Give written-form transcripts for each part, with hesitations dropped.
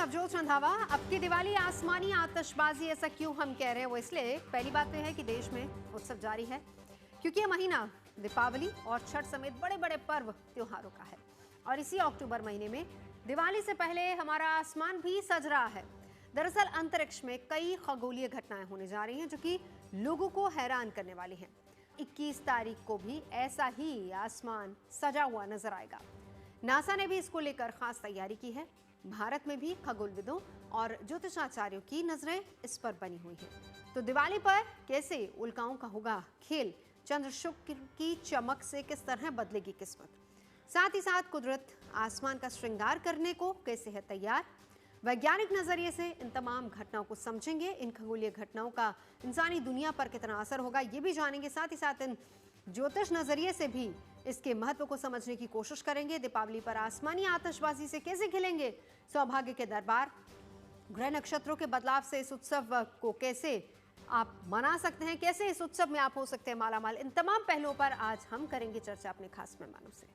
नवजोत रंधावा, अब की दिवाली आसमानी आतिशबाजी, ऐसा क्यों हम कह रहे हैं? वो इसलिए, पहली बात तो है कि देश में उत्सव जारी है क्योंकि यह महीना दीपावली और छठ समेत बड़े बड़े पर्व त्योहारों का है। और इसी अक्टूबर महीने में दिवाली से पहले हमारा आसमान भी सज रहा है। दरअसल अंतरिक्ष में कई खगोलीय घटनाएं होने जा रही हैं जो कि लोगों को हैरान करने वाली हैं। 21 तारीख को भी ऐसा ही आसमान सजा हुआ नजर आएगा। नासा ने भी इसको लेकर खास तैयारी की है। भारत में भी खगोलविदों और ज्योतिषाचार्यों की नजरें इस पर बनी हुई हैं। तो दिवाली पर कैसे उल्काओं का होगा खेल, चंद्र शुक्र की चमक से किस तरह बदलेगी किस्मत, साथ ही साथ कुदरत आसमान का श्रृंगार करने को कैसे है तैयार। वैज्ञानिक नजरिए से इन तमाम घटनाओं को समझेंगे। इन खगोलीय घटनाओं का इंसानी दुनिया पर कितना असर होगा ये भी जानेंगे। साथ ही साथ इन ज्योतिष नजरिए से भी इसके महत्व को समझने की कोशिश करेंगे। दीपावली पर आसमानी आतिशबाजी से कैसे खिलेंगे सौभाग्य के दरबार, ग्रह नक्षत्रों के बदलाव से इस उत्सव को कैसे आप मना सकते हैं, कैसे इस उत्सव में आप हो सकते हैं मालामाल, इन तमाम पहलुओं पर आज हम करेंगे चर्चा अपने खास मेहमानों से।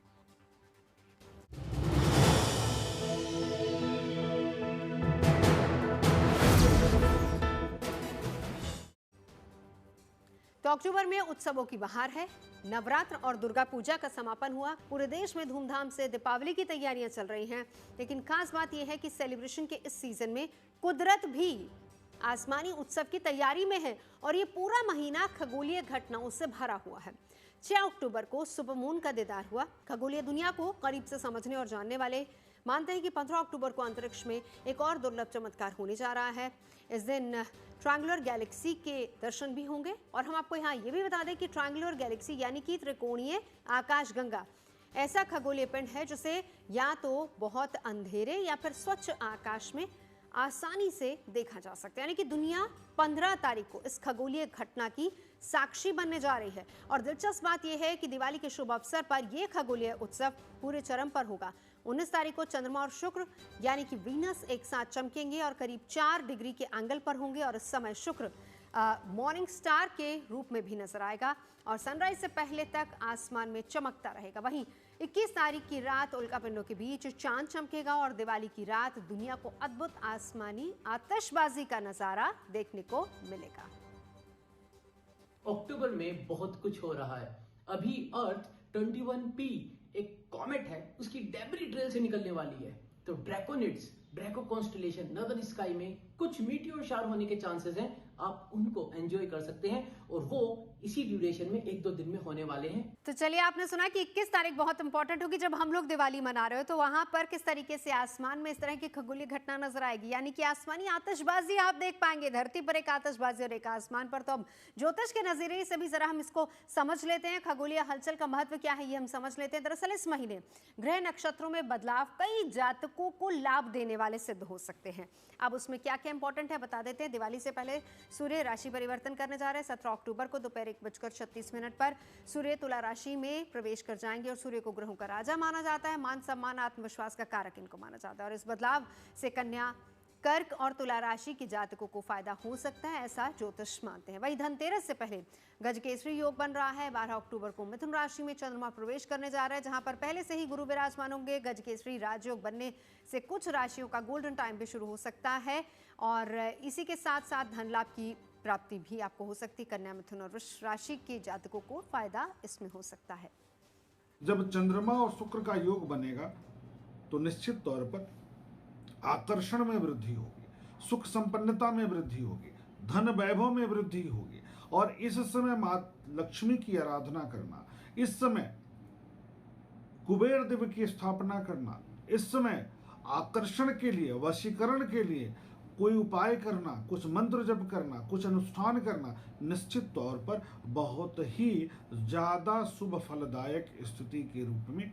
तो अक्टूबर में उत्सवों की बहार है। नवरात्र और दुर्गा पूजा का समापन हुआ। पूरे देश में धूमधाम से दीपावली की तैयारियां चल रही हैं। लेकिन खास बात यह है कि सेलिब्रेशन के इस सीजन में कुदरत भी आसमानी उत्सव की तैयारी में है और ये पूरा महीना खगोलीय घटनाओं से भरा हुआ है। 6 अक्टूबर को सुपर मून का दीदार हुआ। खगोलीय दुनिया को करीब से समझने और जानने वाले मानते हैं कि 15 अक्टूबर को अंतरिक्ष में एक और दुर्लभ चमत्कार होने जा रहा है। इस दिन ट्रायंगुलर गैलेक्सी के दर्शन भी होंगे। और हम आपको यहाँ ये भी बता दें कि ट्रायंगुलर गैलेक्सी यानी कि त्रिकोणीय आकाशगंगा ऐसा खगोलीय पिंड है जिसे या तो बहुत अंधेरे या फिर स्वच्छ आकाश में आसानी से देखा जा सकता है। यानी कि दुनिया 15 तारीख को इस खगोलीय घटना की साक्षी बनने जा रही है। और दिलचस्प बात यह है कि दिवाली के शुभ अवसर पर यह खगोलीय उत्सव पूरे चरम पर होगा। 19 तारीख को चंद्रमा और शुक्र यानी कि वीनस एक साथ चमकेंगे और करीब 4 डिग्री के एंगल पर होंगे। और इस समय शुक्र मॉर्निंग स्टार के रूप में भी नजर आएगा और सनराइज से पहले तक आसमान में चमकता रहेगा। वहीं 21 तारीख की रात उल्कापिंडों के बीच चांद चमकेगा और दिवाली की रात दुनिया को अद्भुत आसमानी आतिशबाजी का नजारा देखने को मिलेगा। अक्टूबर में बहुत कुछ हो रहा है। अभी अर्थ 21P एक कॉमेट है, उसकी डेब्री ट्रेल से निकलने वाली है। तो ड्रैको कॉन्स्टेलेशन नॉर्दर्न स्काई में कुछ मीटियोर शावर होने के चांसेस हैं। आप उनको एंजॉय कर सकते हैं और वो इसी ड्यूरेशन में 1-2 दिन में होने वाले हैं। तो चलिए, आपने सुना कि 21 तारीख बहुत इंपॉर्टेंट होगी जब हम लोग दिवाली मना रहे हो। तो वहां पर किस तरीके से आसमान में इस तरह की खगोलीय घटना नजर आएगी, यानी कि आसमानी आतिशबाजी आप देख पाएंगे। धरती पर एक आतिशबाजी और एक आसमान पर। तो अब ज्योतिष के नजरिए से भी जरा हम इसको समझ लेते हैं। खगोलीय हलचल का महत्व क्या है ये हम समझ लेते हैं। दरअसल इस महीने ग्रह नक्षत्रों में बदलाव कई जातकों को लाभ देने वाले सिद्ध हो सकते हैं। अब उसमें क्या क्या इंपॉर्टेंट है बता देते हैं। दिवाली से पहले सूर्य राशि परिवर्तन करने जा रहे हैं। 17 अक्टूबर को दोपहर 1:36 पर सूर्य तुला राशि में प्रवेश कर जाएंगे और सूर्य को ग्रहों का राजा माना जाता है। मान सम्मान आत्मविश्वास का कारक इनको माना जाता है। और इस बदलाव से कन्या, कर्क और तुला राशि के जातकों को फायदा हो सकता है, ऐसा ज्योतिष मानते हैं। वही धनतेरस से पहले गजकेसरी योग बन रहा है। 12 अक्टूबर को मिथुन राशि में चंद्रमा प्रवेश करने जा रहा है, जहां पर पहले से ही गुरु विराजमान होंगे। गजकेसरी राजयोग बनने से कुछ राशियों का गोल्डन टाइम भी शुरू हो सकता है और इसी के साथ साथ धन लाभ की प्राप्ति भी आपको हो सकती है। कन्या, मिथुन और वृष राशि के जातकों को फायदा इसमें हो सकता है। जब चंद्रमा और शुक्र का योग बनेगा तो निश्चित तौर पर आकर्षण में वृद्धि होगी, सुख संपन्नता में वृद्धि होगी, धन वैभव में वृद्धि होगी। और इस समय मां लक्ष्मी की आराधना करना, इस समय कुबेर देव की स्थापना करना, इस समय आकर्षण के लिए, वशीकरण के लिए कोई उपाय करना, कुछ मंत्र जप करना, कुछ अनुष्ठान करना निश्चित तौर पर बहुत ही ज्यादा शुभ फलदायक स्थिति के रूप में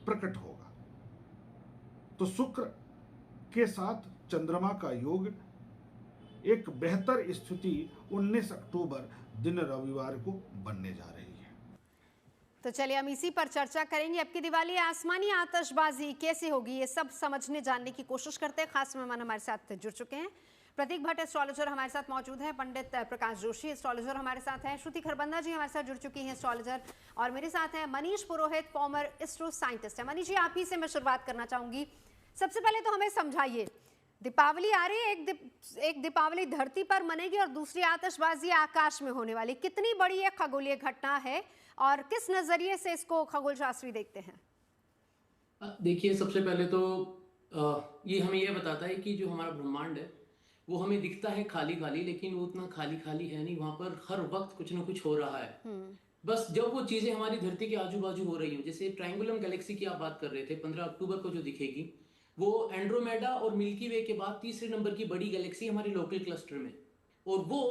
प्रकट होगा। तो शुक्र के साथ चंद्रमा का योग एक बेहतर स्थिति 19 अक्टूबर दिन रविवार को बनने जा रही है। तो चलिए हम इसी पर चर्चा करेंगे। अब की दिवाली आसमानी आतिशबाजी कैसे होगी ये सब समझने जानने की कोशिश करते हैं। खास मेहमान हमारे साथ जुड़ चुके हैं। प्रतीक भट्ट एस्ट्रोलॉजर हमारे साथ मौजूद है। पंडित प्रकाश जोशी एस्ट्रोलॉजर हमारे साथ हैं। श्रुति खरबंदा जी हमारे साथ जुड़ चुकी हैं एस्ट्रोलॉजर। और मेरे साथ हैं मनीष पुरोहित, फॉर्मर एस्ट्रो साइंटिस्ट है। मनीष जी, आप ही से मैं शुरुआत करना चाहूंगी। सबसे पहले तो हमें समझाइए, दीपावली आ रही है, एक दीपावली धरती पर मनेगी और दूसरी आतिशबाजी आकाश में होने वाली, कितनी बड़ी ये खगोलीय घटना है और किस नजरिए से इसको खगोल शास्त्री देखते हैं? देखिए, सबसे पहले तो ये हमें यह बताता है कि जो हमारा ब्रह्मांड है वो हमें दिखता है खाली खाली, लेकिन वो उतना खाली खाली है नहीं, वहां पर हर वक्त कुछ ना कुछ हो रहा है। बस जब वो चीजें हमारी धरती के आजू बाजू हो रही हो, जैसे ट्रायंगुलम गैलेक्सी की आप बात कर रहे थे, 15 अक्टूबर को जो दिखेगी, वो एंड्रोमेडा और मिल्की वे के बाद तीसरे नंबर की बड़ी गैलेक्सी हमारे लोकल क्लस्टर में। और वो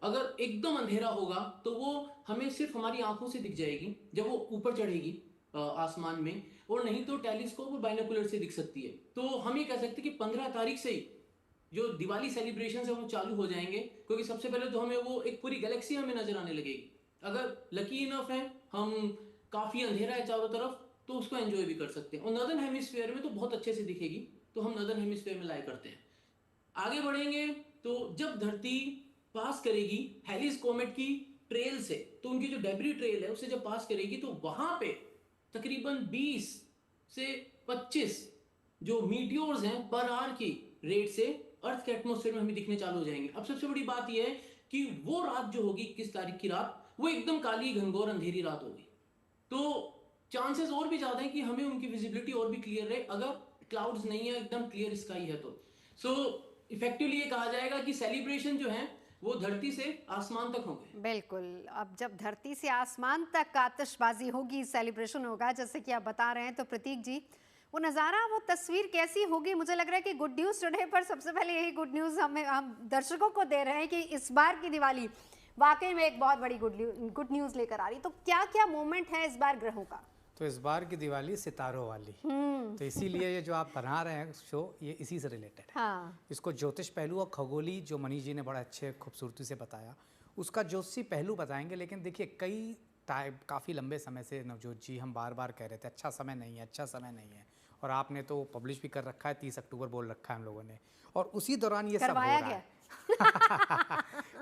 अगर एकदम अंधेरा होगा तो वो हमें सिर्फ हमारी आंखों से दिख जाएगी जब वो ऊपर चढ़ेगी आसमान में, और नहीं तो टेलीस्कोप और बाइनोकुलर से दिख सकती है। तो हम ये कह सकते हैं कि 15 तारीख से ही जो दिवाली सेलिब्रेशन है वो चालू हो जाएंगे, क्योंकि सबसे पहले तो हमें वो एक पूरी गैलेक्सी हमें नजर आने लगेगी। अगर लकी इनफ है, हम काफी अंधेरा है चारों तरफ, तो उसको एंजॉय भी कर सकते हैं। और नॉर्दर्न हेमिस्फीयर में तो बहुत अच्छे से दिखेगी, तो हम नॉर्दर्न हेमिस्फीयर में लाई करते हैं। आगे बढ़ेंगे तो जब धरती पास करेगी हैलिस कॉमेट की ट्रेल से, तो उनकी जो डेब्री ट्रेल है उससे जब पास करेगी तो वहां पे तकरीबन 20 से 25 जो मीटियोर्स हैं पर आवर की रेट से अर्थ के एटमॉस्फेयर में हमें दिखने चालू हो जाएंगे। अब सबसे बड़ी बात यह है कि वो रात जो होगी 21 तारीख की रात, वो एकदम काली घनघोर अंधेरी रात होगी, तो चांसेस और भी ज्यादा है कि हमें उनकी विजिबिलिटी और भी क्लियर रहे, अगर क्लाउड्स नहीं है, एकदम क्लियर स्काई है तो। सो इफेक्टिवली ये कहा जाएगा कि सेलिब्रेशन जो है वो धरती से आसमान तक होंगे। बिल्कुल, अब जब धरती से आसमान तक आतिशबाजी होगी, सेलिब्रेशन होगा, जैसे कि आप बता रहे हैं, तो प्रतीक जी वो नज़ारा, वो तस्वीर कैसी होगी? मुझे लग रहा है कि गुड न्यूज़ टुडे पर सबसे पहले यही गुड न्यूज़ हम दर्शकों को दे रहे हैं कि इस बार की दिवाली वाकई में एक बहुत बड़ी गुड न्यूज़ लेकर आ रही। तो क्या क्या मोमेंट है इस बार ग्रहों का? तो इस बार की दिवाली सितारों वाली, तो इसीलिए ये जो आप बना रहे हैं शो, ये इसी से रिलेटेड है। हाँ। इसको ज्योतिष पहलू और खगोली जो मनीष जी ने बड़ा अच्छे खूबसूरती से बताया, उसका ज्योतिषी पहलू बताएंगे। लेकिन देखिए, कई काफ़ी लंबे समय से नवजोत जी हम बार बार कह रहे थे अच्छा समय नहीं है, अच्छा समय नहीं है, और आपने तो पब्लिश भी कर रखा है, 30 अक्टूबर बोल रखा है हम लोगों ने, और उसी दौरान ये सब हो रहा है।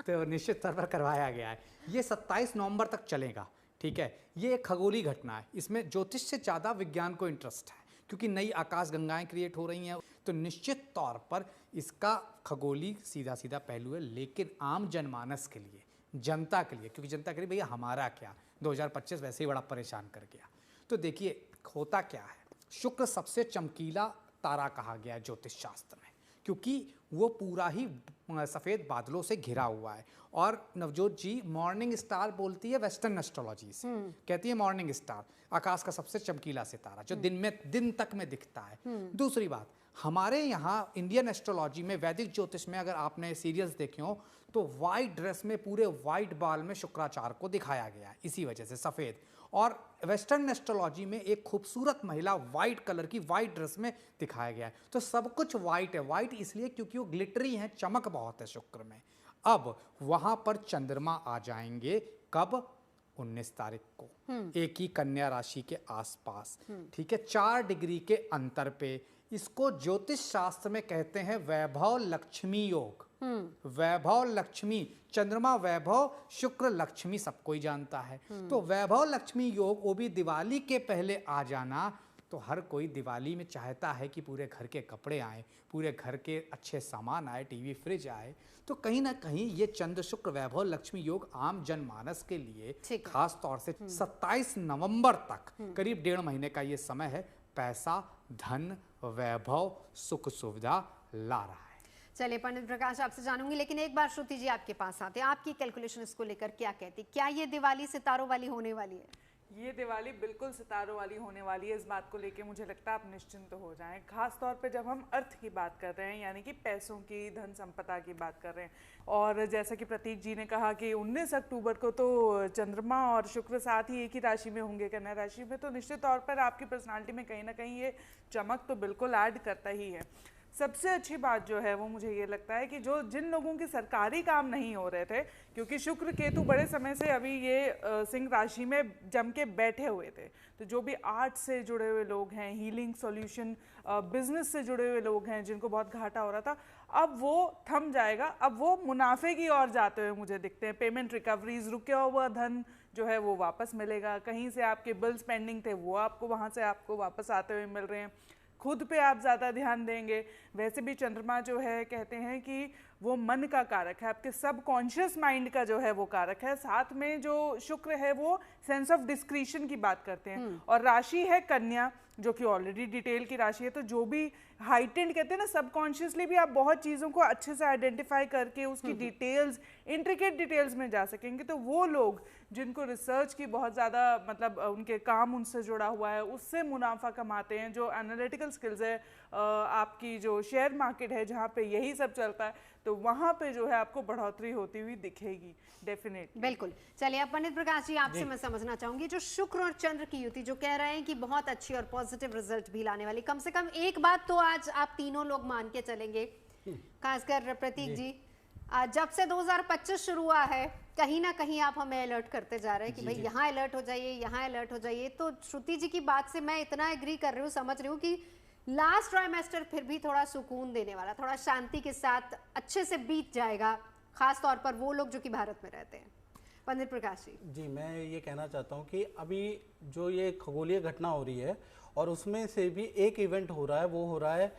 तो निश्चित तौर पर करवाया गया है। ये 27 नवंबर तक चलेगा, ठीक है। ये एक खगोली घटना है, इसमें ज्योतिष से ज़्यादा विज्ञान को इंटरेस्ट है, क्योंकि नई आकाश गंगाएं क्रिएट हो रही हैं, तो निश्चित तौर पर इसका खगोली सीधा सीधा पहलू है। लेकिन आम जनमानस के लिए, जनता के लिए, क्योंकि जनता के लिए भैया हमारा क्या, 2025 वैसे ही बड़ा परेशान कर गया। तो देखिए होता क्या है, शुक्र सबसे चमकीला तारा कहा गया है ज्योतिष शास्त्र में, क्योंकि वो पूरा ही सफ़ेद बादलों से घिरा हुआ है। और नवजोत जी मॉर्निंग स्टार बोलती है वेस्टर्न एस्ट्रोलॉजी से, कहती है मॉर्निंग स्टार आकाश का सबसे चमकीला सितारा जो दिन तक में दिखता है। दूसरी बात, हमारे यहाँ इंडियन एस्ट्रोलॉजी में, वैदिक ज्योतिष में, अगर आपने सीरियल्स देखे हो तो वाइट ड्रेस में, पूरे वाइट बाल में शुक्राचार्य को दिखाया गया है, इसी वजह से सफ़ेद। और वेस्टर्न एस्ट्रोलॉजी में एक खूबसूरत महिला वाइट कलर की वाइट ड्रेस में दिखाया गया है। तो सब कुछ वाइट है। वाइट इसलिए क्योंकि वो ग्लिटरी है, चमक बहुत है शुक्र में। अब वहां पर चंद्रमा आ जाएंगे कब? 19 तारीख को, एक ही कन्या राशि के आसपास, ठीक है, 4 डिग्री के अंतर पे। इसको ज्योतिष शास्त्र में कहते हैं वैभव लक्ष्मी योग। वैभव लक्ष्मी, चंद्रमा वैभव, शुक्र लक्ष्मी, सबको ही जानता है। तो वैभव लक्ष्मी योग, वो भी दिवाली के पहले आ जाना, तो हर कोई दिवाली में चाहता है कि पूरे घर के कपड़े आए, पूरे घर के अच्छे सामान आए, टीवी फ्रिज आए। तो कहीं ना कहीं ये चंद्र शुक्र वैभव लक्ष्मी योग आम जनमानस के लिए खास तौर से 27 नवंबर तक करीब 1.5 महीने का ये समय है, पैसा, धन, वैभव, सुख सुविधा ला रहा है। चलिए पंडित प्रकाश, आपसे जानूंगी, लेकिन एक बार श्रुति जी आपके पास आते हैं, आपकी कैलकुलेशन इसको लेकर क्या कहती, क्या ये दिवाली सितारों वाली होने वाली है? ये दिवाली बिल्कुल सितारों वाली होने वाली है। इस बात को लेके मुझे लगता है आप निश्चिंत हो जाएं, खास तौर पे जब हम अर्थ की बात कर रहे हैं, यानी कि पैसों की, धन संपदा की बात कर रहे हैं। और जैसा कि प्रतीक जी ने कहा कि 19 अक्टूबर को तो चंद्रमा और शुक्र साथ ही एक ही राशि में होंगे, कन्या राशि में, तो निश्चित तौर पर आपकी पर्सनालिटी में कहीं ना कहीं ये चमक तो बिल्कुल ऐड करता ही है। सबसे अच्छी बात जो है वो मुझे ये लगता है कि जिन लोगों के सरकारी काम नहीं हो रहे थे, क्योंकि शुक्र केतु बड़े समय से अभी ये सिंह राशि में जम के बैठे हुए थे, तो जो भी आर्ट से जुड़े हुए लोग हैं, हीलिंग सॉल्यूशन बिजनेस से जुड़े हुए लोग हैं जिनको बहुत घाटा हो रहा था, अब वो थम जाएगा, अब वो मुनाफे की ओर जाते हुए मुझे दिखते हैं। पेमेंट रिकवरीज, रुका हुआ धन जो है वो वापस मिलेगा, कहीं से आपके बिल्स पेंडिंग थे वो आपको वहाँ से आपको वापस आते हुए मिल रहे हैं। खुद पे आप ज़्यादा ध्यान देंगे। वैसे भी चंद्रमा जो है कहते हैं कि वो मन का कारक है, आपके सबकॉन्शियस माइंड का जो है वो कारक है। साथ में जो शुक्र है वो सेंस ऑफ डिस्क्रिशन की बात करते हैं। और राशि है कन्या, जो कि ऑलरेडी डिटेल की राशि है, तो जो भी हाइटेंड कहते हैं ना, सबकॉन्शियसली भी आप बहुत चीज़ों को अच्छे से आइडेंटिफाई करके उसकी डिटेल्स, इंट्रिकेट डिटेल्स में जा सकेंगे। तो वो लोग जिनको रिसर्च की बहुत ज़्यादा मतलब उनके काम उनसे जुड़ा हुआ है, उससे मुनाफा कमाते हैं, जो एनालिटिकल स्किल्स है, आपकी जो शेयर मार्केट है जहाँ पे यही सब चलता है, तो वहाँ पे जो है आपको बढ़ोतरी होती हुई दिखेगी डेफिनेट। बिल्कुल। चलिए अब पंडित प्रकाश जी, आपसे मैं समझना चाहूंगी, जो शुक्र और चंद्र की युति जो कह रहे हैं कि बहुत अच्छी और पॉजिटिव रिजल्ट भी लाने वाली, कम से कम एक बात तो आज आप तीनों लोग मान के चलेंगे, खासकर प्रतीक जी, जब से 2025 शुरू हुआ है कहीं ना कहीं आप हमें अलर्ट करते जा रहे हैं कि भाई यहाँ अलर्ट हो जाइए, यहाँ अलर्ट हो जाइए। तो श्रुति जी की बात से मैं इतना एग्री कर रही हूँ, समझ रही हूँ कि लास्ट ट्राइमेस्टर फिर भी थोड़ा सुकून देने वाला, थोड़ा शांति के साथ अच्छे से बीत जाएगा, खास तौर पर वो लोग जो कि भारत में रहते हैं। पंडित प्रकाश जी। जी, मैं ये कहना चाहता हूँ कि अभी जो ये खगोलीय घटना हो रही है और उसमें से भी एक इवेंट हो रहा है, वो हो रहा है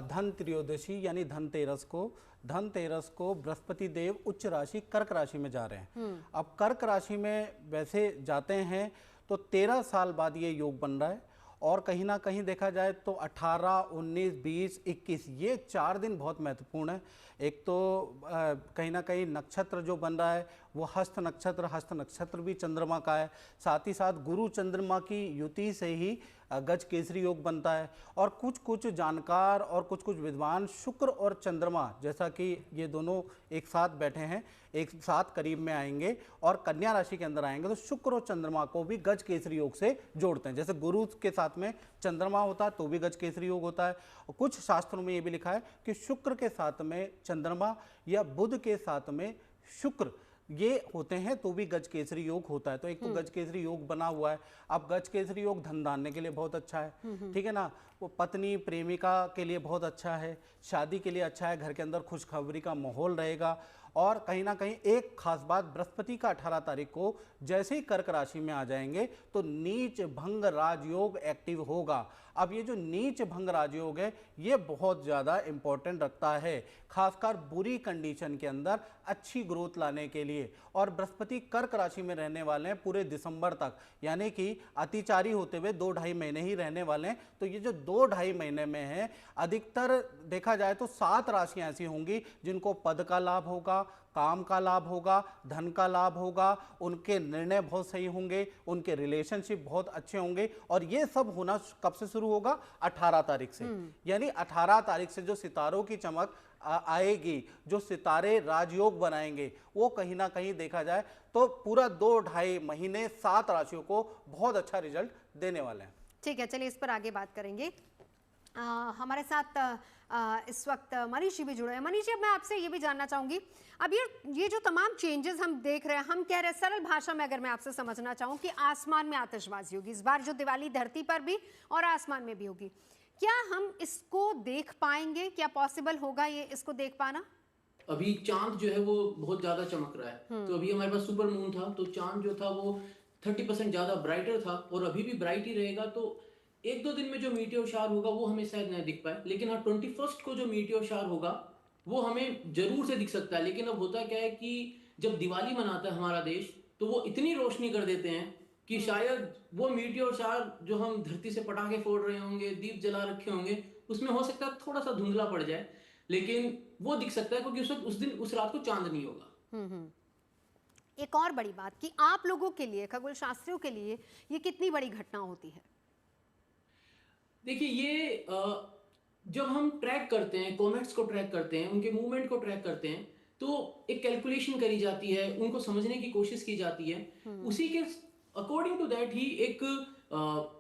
धन त्रयोदशी यानी धनतेरस को। धनतेरस को बृहस्पति देव उच्च राशि कर्क राशि में जा रहे हैं। अब कर्क राशि में वैसे जाते हैं तो 13 साल बाद ये योग बन रहा है, और कहीं ना कहीं देखा जाए तो 18, 19, 20, 21 ये 4 दिन बहुत महत्वपूर्ण है। एक तो कहीं ना कहीं नक्षत्र जो बन रहा है वो हस्त नक्षत्र भी चंद्रमा का है। साथ ही साथ गुरु चंद्रमा की युति से ही गज केसरी योग बनता है। और कुछ जानकार और कुछ विद्वान शुक्र और चंद्रमा, जैसा कि ये दोनों एक साथ बैठे हैं, एक साथ करीब में आएंगे और कन्या राशि के अंदर आएंगे, तो शुक्र और चंद्रमा को भी गज केसरी योग से जोड़ते हैं। जैसे गुरु के साथ में चंद्रमा होता है तो भी गज केसरी योग होता है। और कुछ शास्त्रों में ये भी लिखा है कि शुक्र के साथ में चंद्रमा या बुध के साथ में शुक्र ये होते हैं तो भी गज केसरी योग होता है। तो एक तो गज केसरी योग बना हुआ है। अब गज केसरी योग धन धान्य के लिए बहुत अच्छा है, ठीक है ना, वो पत्नी प्रेमिका के लिए बहुत अच्छा है, शादी के लिए अच्छा है, घर के अंदर खुशखबरी का माहौल रहेगा। और कहीं ना कहीं एक खास बात, बृहस्पति का 18 तारीख को जैसे ही कर्क राशि में आ जाएंगे तो नीच भंग राजयोग एक्टिव होगा। अब ये जो नीच भंग राजयोग है ये बहुत ज़्यादा इंपॉर्टेंट रखता है, खासकर बुरी कंडीशन के अंदर अच्छी ग्रोथ लाने के लिए। और बृहस्पति कर्क राशि में रहने वाले हैं पूरे दिसंबर तक, यानी कि अतिचारी होते हुए 2-2.5 महीने ही रहने वाले हैं। तो ये जो 2-2.5 महीने में है, अधिकतर देखा जाए तो 7 राशियां ऐसी होंगी जिनको पद का लाभ होगा, काम का लाभ होगा, धन का लाभ होगा, उनके निर्णय बहुत सही होंगे, उनके रिलेशनशिप बहुत अच्छे होंगे। और ये सब होना कब से शुरू होगा? 18 तारीख से। यानी 18 तारीख से जो सितारों की चमक आएगी, जो सितारे राजयोग बनाएंगे, वो कहीं ना कहीं देखा जाए तो पूरा 2-2.5 महीने 7 राशियों को बहुत अच्छा रिजल्ट देने वाले हैं। ठीक है, चलिए इस पर आगे बात करेंगे। हमारे साथ इस वक्त मनीष जी भी जुड़े हैं। मनीष जी, अब मैं आपसे ये भी जानना चाहूंगी, अब ये जो तमाम चेंजेस हम देख रहे हैं, हम कह रहे हैं सरल भाषा में अगर मैं आपसे समझना चाहूँ कि आसमान में आतिशबाजी होगी इस बार, जो दिवाली धरती पर भी और आसमान में भी होगी, क्या हम इसको देख पाएंगे? क्या पॉसिबल होगा ये इसको देख पाना? अभी चांद जो है वो बहुत ज्यादा चमक रहा है। तो अभी हमारे पास सुपर मून था, तो चांद जो था वो 30% ज्यादा ब्राइटर था और अभी भी ब्राइट ही रहेगा। तो 1-2 दिन में जो मीटियोर शावर होगा वो हमें शायद नहीं दिख पाए, लेकिन हाँ 21 को जो मीटियोर शावर होगा वो हमें जरूर से दिख सकता है। लेकिन अब होता क्या है कि जब दिवाली मनाता है हमारा देश, तो वो इतनी रोशनी कर देते हैं कि शायद वो मीटियोर शावर जो हम धरती से पटाखे फोड़ रहे होंगे, दीप जला रखे होंगे, उसमें हो सकता है थोड़ा सा धुंधला पड़ जाए, लेकिन वो दिख सकता है क्योंकि उस दिन उस रात को चांद नहीं होगा। एक और बड़ी बात कि आप लोगों के लिए, खगोल शास्त्रियों के लिए ये कितनी बड़ी घटना होती है? देखिए, ये जब हम ट्रैक करते हैं, कॉमेट्स को ट्रैक करते हैं, उनके मूवमेंट को ट्रैक करते हैं, तो एक कैलकुलेशन करी जाती है, उनको समझने की कोशिश की जाती है। उसी के अकॉर्डिंग टू दैट ही एक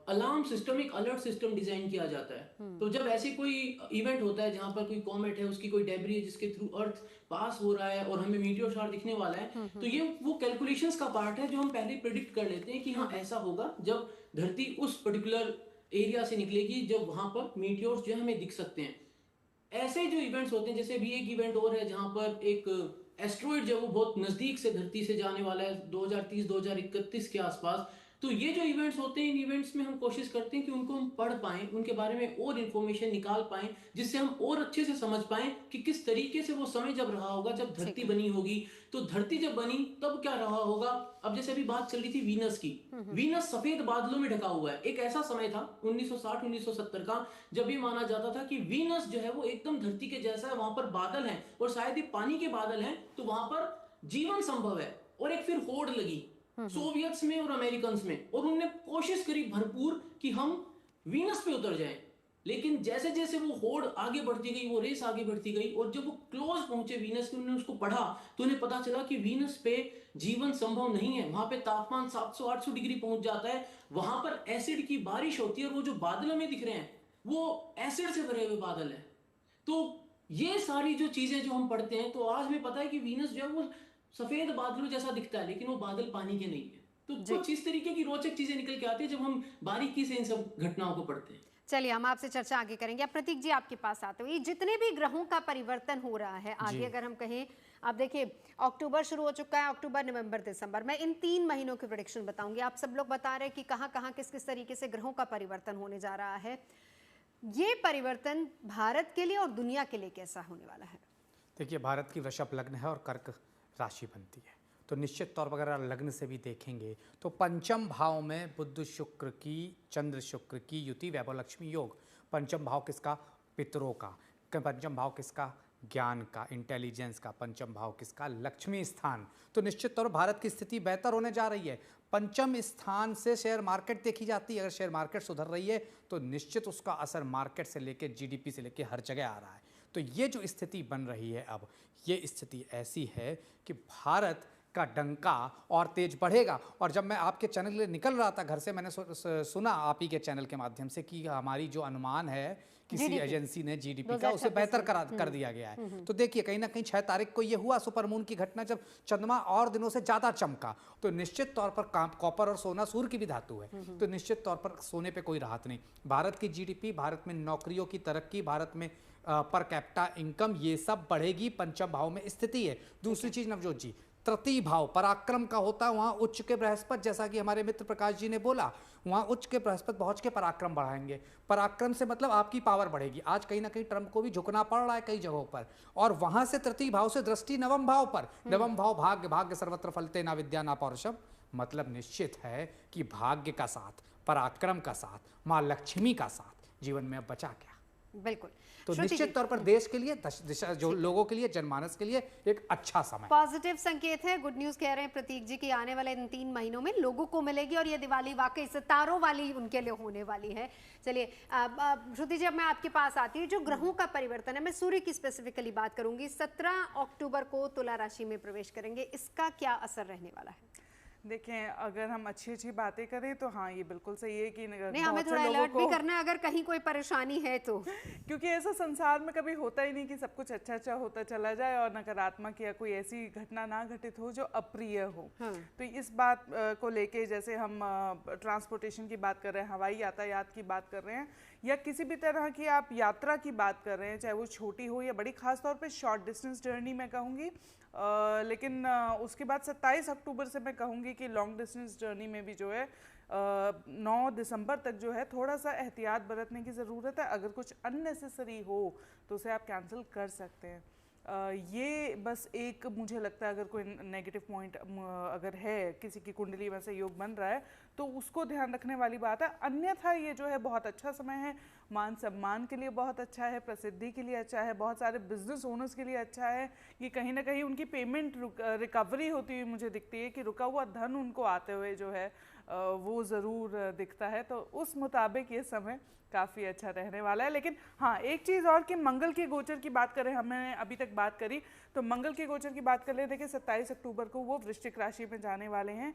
अलार्म सिस्टम, एक अलर्ट सिस्टम डिजाइन किया जाता है। तो जब ऐसे कोई इवेंट होता है जहां पर कोई कॉमेट है, उसकी कोई डेब्री है जिसके थ्रू अर्थ पास हो रहा है और हमें मीटियोर शावर दिखने वाला है, तो ये वो कैलकुलेशंस का पार्ट है जो हम पहले प्रिडिक्ट कर लेते हैं कि हाँ ऐसा होगा जब धरती उस पर्टिकुलर एरिया से निकलेगी, जब वहां पर मीटियोर्स जो है हमें दिख सकते हैं। ऐसे जो इवेंट्स होते हैं, जैसे भी एक इवेंट और है जहां पर एक एस्ट्रॉइड जो वो बहुत नजदीक से धरती से जाने वाला है 2030-2031 के आसपास, तो ये जो इवेंट्स होते हैं, इन इवेंट्स में हम कोशिश करते हैं कि उनको हम पढ़ पाएं, उनके बारे में और इन्फॉर्मेशन निकाल पाएं, जिससे हम और अच्छे से समझ पाएं कि किस तरीके से वो समय जब रहा होगा, जब धरती बनी होगी। तो धरती जब बनी तब क्या रहा होगा। अब जैसे अभी बात चल रही थी वीनस की, वीनस सफेद बादलों में ढका हुआ है। एक ऐसा समय था 1960-1970 का, जब ये माना जाता था कि वीनस जो है वो एकदम धरती के जैसा है, वहां पर बादल हैं और शायद ही पानी के बादल हैं, तो वहां पर जीवन संभव है। और एक फिर होड़ लगी सोवियट्स में और अमेरिकन में, और उन्होंने कोशिश करी भरपूर कि हम वीनस पे उतर जाएं। लेकिन जैसे जैसे वो होड़ आगे बढ़ती गई, वो रेस आगे बढ़ती गई, और जब वो क्लोज पहुंचे वीनस के, उन्होंने उसको पढ़ा तो उन्हें पता चला कि वीनस पे जीवन संभव नहीं है। वहां पे तापमान 700-800 डिग्री पहुंच जाता है, वहां पर एसिड की बारिश होती है, और वो जो बादल हमें दिख रहे हैं वो एसिड से भरे हुए बादल है। तो ये सारी जो चीजें जो हम पढ़ते हैं, तो आज हमें पता है कि वीनस जो है वो सफेद बादलों जैसा दिखता है, लेकिन वो बादल पानी के नहीं है। तो कुछ इस तरीके की रोचक चीजें निकल के आती है जब हम बारीकी से इन सब घटनाओं को पढ़ते हैं। चलिए हम आपसे चर्चा आगे करेंगे। अब प्रतीक जी आपके पास आते हुए, जितने भी ग्रहों का परिवर्तन हो रहा है आगे, अगर हम कहें, आप देखिए अक्टूबर शुरू हो चुका है, अक्टूबर, नवंबर, दिसंबर, मैं इन 3 महीनों की प्रेडिक्शन बताऊंगी। आप सब लोग बता रहे हैं कि कहाँ कहाँ किस किस तरीके से ग्रहों का परिवर्तन होने जा रहा है। ये परिवर्तन भारत के लिए और दुनिया के लिए कैसा होने वाला है? देखिए, भारत की वृषभ लग्न है और कर्क राशि बनती है, तो निश्चित तौर पर अगर लग्न से भी देखेंगे तो पंचम भाव में बुध शुक्र की, चंद्र शुक्र की युति, वैभव लक्ष्मी योग। पंचम भाव किसका? पितरों का। पंचम भाव किसका? ज्ञान का, इंटेलिजेंस का। पंचम भाव किसका? लक्ष्मी स्थान। तो निश्चित तौर पर भारत की स्थिति बेहतर होने जा रही है। पंचम स्थान से शेयर मार्केट देखी जाती है। अगर शेयर मार्केट सुधर रही है तो निश्चित उसका असर मार्केट से लेकर जीडीपी से लेकर हर जगह आ रहा है। तो ये जो स्थिति बन रही है अब, ये स्थिति ऐसी है कि भारत का डंका और तेज बढ़ेगा। और जब मैं आपके चैनल के लिए निकल रहा था घर से, मैंने सुना आप ही के चैनल के माध्यम से कि हमारी जो अनुमान है किसी एजेंसी ने जीडीपी का, उसे बेहतर कर दिया गया है। तो देखिए, कहीं ना कहीं 6 तारीख को ये हुआ सुपरमून की घटना, जब चंद्रमा और दिनों से ज़्यादा चमका। तो निश्चित तौर पर कॉपर और सोना सूर्य की भी धातु है, तो निश्चित तौर पर सोने पे कोई राहत नहीं। भारत की जीडीपी, भारत में नौकरियों की तरक्की, भारत में पर कैपिटा इनकम, ये सब बढ़ेगी। पंचम भाव में स्थिति है। दूसरी चीज नवजोत जी, तृतीय भाव पराक्रम का होता है, वहां उच्च के बृहस्पति, जैसा कि हमारे मित्र प्रकाश जी ने बोला, वहां उच्च के बृहस्पति पहुंच के पराक्रम बढ़ाएंगे। पराक्रम से मतलब आपकी पावर बढ़ेगी। आज कहीं ना कहीं ट्रंप को भी झुकना पड़ रहा है कई जगहों पर, और वहां से तृतीय भाव से दृष्टि नवम भाव पर। नवम भाव भाग्य, भाग्य सर्वत्र फलते ना विद्या ना पौरुषम, मतलब निश्चित है कि भाग्य का साथ, पराक्रम का साथ, माँ लक्ष्मी का साथ जीवन में अब बचा क्या। बिल्कुल। तो निश्चित तौर पर देश के लिए, दिशा जो लोगों के लिए, जनमानस के लिए एक अच्छा समय, पॉजिटिव संकेत है। गुड न्यूज कह रहे हैं प्रतीक जी कि आने वाले इन 3 महीनों में लोगों को मिलेगी, और ये दिवाली वाकई सितारों वाली उनके लिए होने वाली है। चलिए श्रुति जी, अब मैं आपके पास आती हूँ। जो ग्रहों का परिवर्तन है, मैं सूर्य की स्पेसिफिकली बात करूंगी। 17 अक्टूबर को तुला राशि में प्रवेश करेंगे, इसका क्या असर रहने वाला है? देखें, अगर हम अच्छी बातें करें तो हाँ, ये बिल्कुल सही है कि नहीं, हमें थोड़ा अलर्ट भी करना है अगर कहीं कोई परेशानी है तो, क्योंकि ऐसा संसार में कभी होता ही नहीं कि सब कुछ अच्छा होता चला जाए और नकारात्मक या कोई ऐसी घटना ना घटित हो जो अप्रिय हो। तो इस बात को लेके, जैसे हम ट्रांसपोर्टेशन की बात कर रहे हैं, हवाई यातायात की बात कर रहे हैं, या किसी भी तरह की आप यात्रा की बात कर रहे हैं, चाहे वो छोटी हो या बड़ी, खासतौर पे शॉर्ट डिस्टेंस जर्नी मैं कहूँगी। लेकिन उसके बाद 27 अक्टूबर से मैं कहूँगी कि लॉन्ग डिस्टेंस जर्नी में भी जो है 9 दिसंबर तक जो है थोड़ा सा एहतियात बरतने की ज़रूरत है। अगर कुछ अननेसेसरी हो तो उसे आप कैंसिल कर सकते हैं। ये बस एक मुझे लगता है, अगर कोई नेगेटिव पॉइंट अगर है, किसी की कुंडली में से योग बन रहा है तो उसको ध्यान रखने वाली बात है। अन्यथा ये जो है बहुत अच्छा समय है, मान सम्मान के लिए बहुत अच्छा है, प्रसिद्धि के लिए अच्छा है, बहुत सारे बिजनेस ओनर्स के लिए अच्छा है। ये कहीं ना कहीं उनकी पेमेंट रिकवरी होती हुई मुझे दिखती है कि रुका हुआ धन उनको आते हुए जो है वो ज़रूर दिखता है। तो उस मुताबिक ये समय काफ़ी अच्छा रहने वाला है। लेकिन हाँ, एक चीज़ और कि मंगल के गोचर की बात करें, हमने अभी तक बात करी, तो मंगल के गोचर की बात कर ले। देखिए 27 अक्टूबर को वो वृश्चिक राशि में जाने वाले हैं।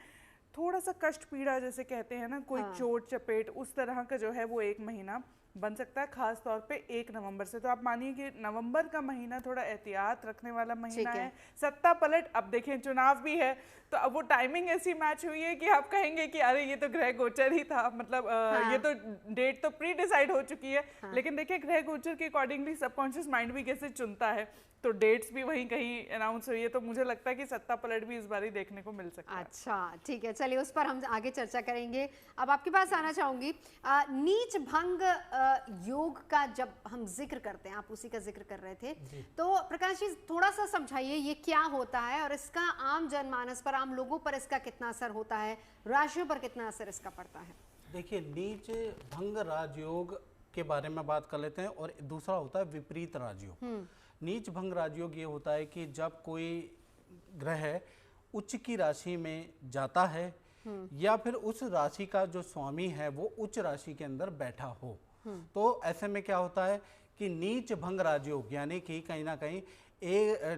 थोड़ा सा कष्ट पीड़ा जैसे कहते हैं ना, कोई चोट चपेट, उस तरह का जो है वो एक महीना बन सकता है, खास तौर पे 1 नवंबर से। तो आप मानिए कि नवंबर का महीना थोड़ा एहतियात रखने वाला महीना है। सत्ता पलट, अब देखें चुनाव भी है, तो अब वो टाइमिंग ऐसी मैच हुई है कि आप कहेंगे कि अरे ये तो ग्रह गोचर ही था, मतलब ये तो डेट तो प्री डिसाइड हो चुकी है। लेकिन देखिए ग्रह गोचर के अकॉर्डिंगली सबकॉन्शियस माइंड भी कैसे चुनता है। तो डेट्स भी वहीं कहीं अनाउंस हुई है, तो मुझे लगता है कि सत्ता पलट भी इस बार ही देखने को मिल सकता है। अच्छा ठीक है, चलिए उस पर हम आगे चर्चा करेंगे। अब आपके पास आना चाहूंगी, नीच भंग योग का जब हम जिक्र करते हैं, आप उसी का जिक्र कर रहे थे, तो प्रकाश जी थोड़ा सा समझाइए ये क्या होता है और इसका आम जनमानस पर, आम लोगों पर इसका कितना असर होता है, राशियों पर कितना असर इसका पड़ता है? देखिए, नीच भंग राजयोग के बारे में बात कर लेते हैं, और दूसरा होता है विपरीत राजयोग। नीच भंग राजयोग ये होता है कि जब कोई ग्रह उच्च की राशि में जाता है या फिर उस राशि का जो स्वामी है वो उच्च राशि के अंदर बैठा हो, तो ऐसे में क्या होता है कि नीच भंग राजयोग, यानी कि कहीं ना कहीं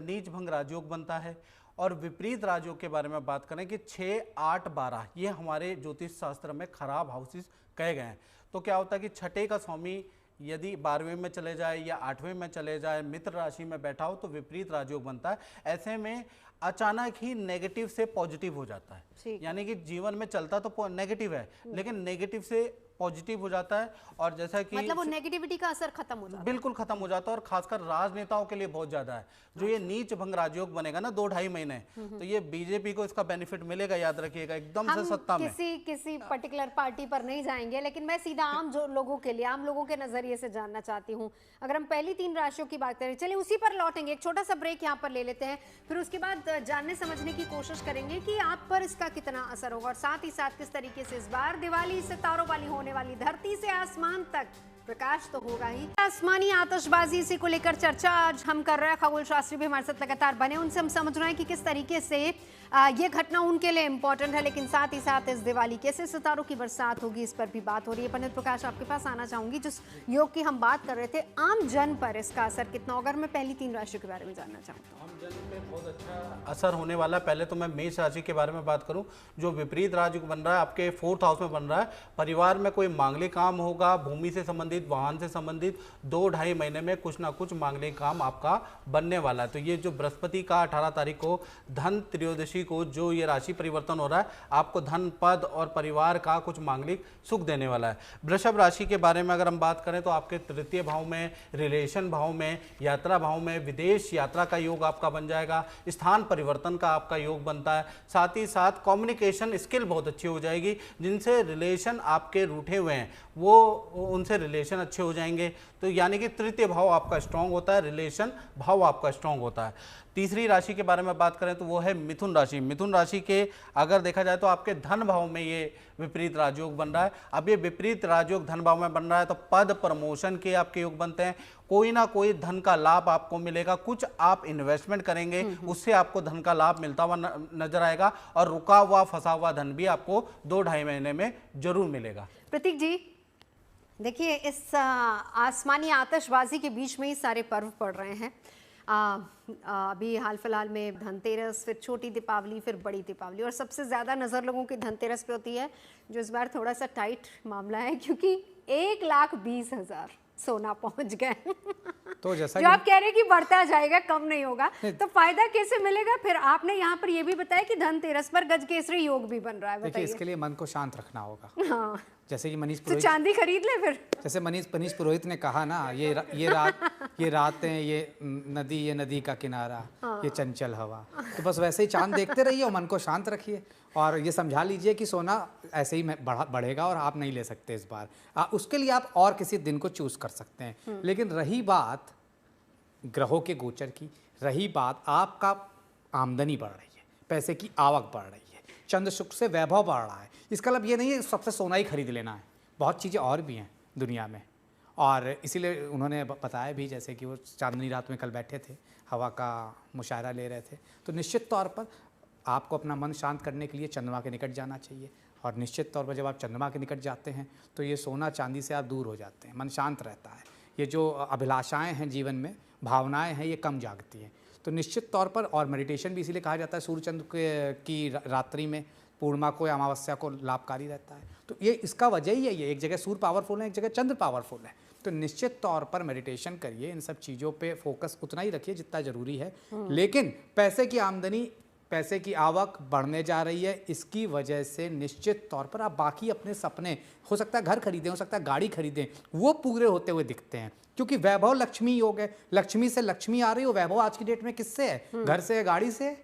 नीच भंग राजयोग बनता है। और विपरीत राजयोग के बारे में बात करें कि 6, 8, 12 ये हमारे ज्योतिष शास्त्र में खराब हाउसेस कहे गए हैं। तो क्या होता है कि छठे का स्वामी यदि 12वें में चले जाए या 8वें में चले जाए, मित्र राशि में बैठा हो, तो विपरीत राजयोग बनता है। ऐसे में अचानक ही नेगेटिव से पॉजिटिव हो जाता है, यानी कि जीवन में चलता तो नेगेटिव है लेकिन नेगेटिव से पॉजिटिव हो जाता है। और जैसा कि मतलब वो नेगेटिविटी का असर खत्म हो जाता है, बिल्कुल खत्म हो जाता है। और खासकर राजनेताओं के लिए बहुत ज्यादा है। जो ये नीच भंग राजयोग बनेगा ना 2-2.5 महीने, तो ये बीजेपी को इसका बेनिफिट मिलेगा, याद रखिएगा, एकदम से सत्ता में। किसी पर्टिकुलर पार्टी पर नहीं जाएंगे, लेकिन मैं सीधा आम जो लोगों के लिए, आम लोगों के नजरिए से जानना चाहती हूँ। अगर हम पहली 3 राशियों की बात करें, चलिए उसी पर लौटेंगे, एक छोटा सा ब्रेक यहाँ पर ले लेते हैं, फिर उसके बाद जानने समझने की कोशिश करेंगे कि आप पर इसका कितना असर होगा, और साथ ही साथ किस तरीके से इस बार दिवाली सितारों वाली होने वाली, धरती से आसमान तक प्रकाश तो होगा ही। आसमानी आतिशबाजी इसी को लेकर चर्चा आज हम कर रहे हैं। खगोल शास्त्री भी हमारे साथ लगातार बने, उनसे हम समझ रहे हैं कि किस तरीके से ये घटना उनके लिए इंपॉर्टेंट है, लेकिन साथ ही साथ इस दिवाली कैसे सितारों की बरसात होगी, इस पर भी बात हो रही है। पंडित प्रकाश, आपके पास आना चाहूंगी, जिस योग की हम बात कर रहे थे, आम जन पर इसका असर कितना होगा? अगर मैं पहली 3 राशियों के बारे में जानना चाहूँ तो। आम जन पे बहुत अच्छा असर होने वाला है। पहले तो मैं मेष राशि के बारे में बात करूं, जो विपरीत राजयोग बन रहा है, आपके 4th हाउस में बन रहा है। परिवार में कोई मांगलिक काम होगा, भूमि से संबंधित, वाहन से संबंधित, 2-2.5 महीने में कुछ ना कुछ मांगलिक काम आपका बनने वाला है। तो ये जो बृहस्पति का 18 तारीख को धन त्रयोदशी को जो ये राशि परिवर्तन हो रहा है, आपको धन, पद और परिवार का कुछ मांगलिक सुख देने वाला है। वृषभ राशि के बारे में अगर हम बात करें तो आपके 3य भाव में, रिलेशन भाव में, यात्रा भाव में विदेश यात्रा का योग आपका बन जाएगा, स्थान परिवर्तन का आपका योग बनता है। साथ ही साथ कम्युनिकेशन स्किल बहुत अच्छी हो जाएगी, जिनसे रिलेशन आपके रूठे हुए हैं वो उनसे रिलेशन अच्छे हो जाएंगे। तो यानी कि 3य भाव आपका स्ट्रांग होता है, रिलेशन भाव आपका स्ट्रांग होता है। तीसरी राशि के बारे में बात करें तो वो है मिथुन राशि। मिथुन राशि के अगर देखा जाए तो आपके धन भाव में ये विपरीत राजयोग बन रहा है। अब ये विपरीत राजयोग धन भाव में बन रहा है तो पद प्रमोशन के आपके योग बनते हैं, कोई ना कोई धन का लाभ आपको मिलेगा, कुछ आप इन्वेस्टमेंट करेंगे उससे आपको धन का लाभ मिलता हुआ नजर आएगा, और रुका हुआ फंसा हुआ धन भी आपको 2-2.5 महीने में जरूर मिलेगा। प्रतीक जी, देखिए इस आसमानी आतिशबाजी के बीच में ही सारे पर्व पड़ रहे हैं। अभी हाल फिलहाल में धनतेरस, फिर छोटी दीपावली, फिर बड़ी दीपावली, और सबसे ज़्यादा नज़र लोगों की धनतेरस पे होती है, जो इस बार थोड़ा सा टाइट मामला है क्योंकि 1,20,000 सोना पहुंच गए। तो जैसा जो आप कह रहे हैं कि बढ़ता जाएगा, कम नहीं होगा, तो फायदा कैसे मिलेगा? फिर आपने यहाँ पर ये भी बताया कि धनतेरस पर गज केसरी योग भी बन रहा है, देखिए बताइए। इसके लिए मन को शांत रखना होगा। हाँ, जैसे कि मनीष तो पुरोहित, चांदी खरीद ले फिर। जैसे मनीष पुरोहित ने कहा ना, ये रातें, ये नदी का किनारा, ये चंचल हवा, तो बस वैसे ही चांद देखते रहिए और मन को शांत रखिए, और ये समझा लीजिए कि सोना ऐसे ही बढ़ेगा और आप नहीं ले सकते इस बार। उसके लिए आप और किसी दिन को चूज कर सकते हैं। लेकिन रही बात ग्रहों के गोचर की, रही बात आपका आमदनी बढ़ रही है, पैसे की आवक बढ़ रही है, चंद्र शुक्र से वैभव बढ़ रहा है, इसका मतलब ये नहीं है सबसे सोना ही खरीद लेना है, बहुत चीज़ें और भी हैं दुनिया में। और इसीलिए उन्होंने बताया भी, जैसे कि वो चांदनी रात में कल बैठे थे, हवा का मुशायरा ले रहे थे, तो निश्चित तौर पर आपको अपना मन शांत करने के लिए चंद्रमा के निकट जाना चाहिए। और निश्चित तौर पर जब आप चंद्रमा के निकट जाते हैं तो ये सोना चांदी से आप दूर हो जाते हैं, मन शांत रहता है, ये जो अभिलाषाएं हैं जीवन में, भावनाएं हैं, ये कम जागती हैं। तो निश्चित तौर पर, और मेडिटेशन भी इसीलिए कहा जाता है सूर्य चंद्र की रात्रि में, पूर्णिमा को या अमावस्या को लाभकारी रहता है। तो ये इसका वजह ही है, ये एक जगह सूर्य पावरफुल है, एक जगह चंद्र पावरफुल है। तो निश्चित तौर पर मेडिटेशन करिए, इन सब चीज़ों पे फोकस उतना ही रखिए जितना ज़रूरी है। लेकिन पैसे की आमदनी पैसे की आवक बढ़ने जा रही है। इसकी वजह से निश्चित तौर पर आप बाकी अपने सपने, हो सकता है घर खरीदें, हो सकता है गाड़ी खरीदें, वो पूरे होते हुए दिखते हैं, क्योंकि वैभव लक्ष्मी योग है। लक्ष्मी से लक्ष्मी आ रही हो, वैभव आज की डेट में किससे है? घर से है, गाड़ी से,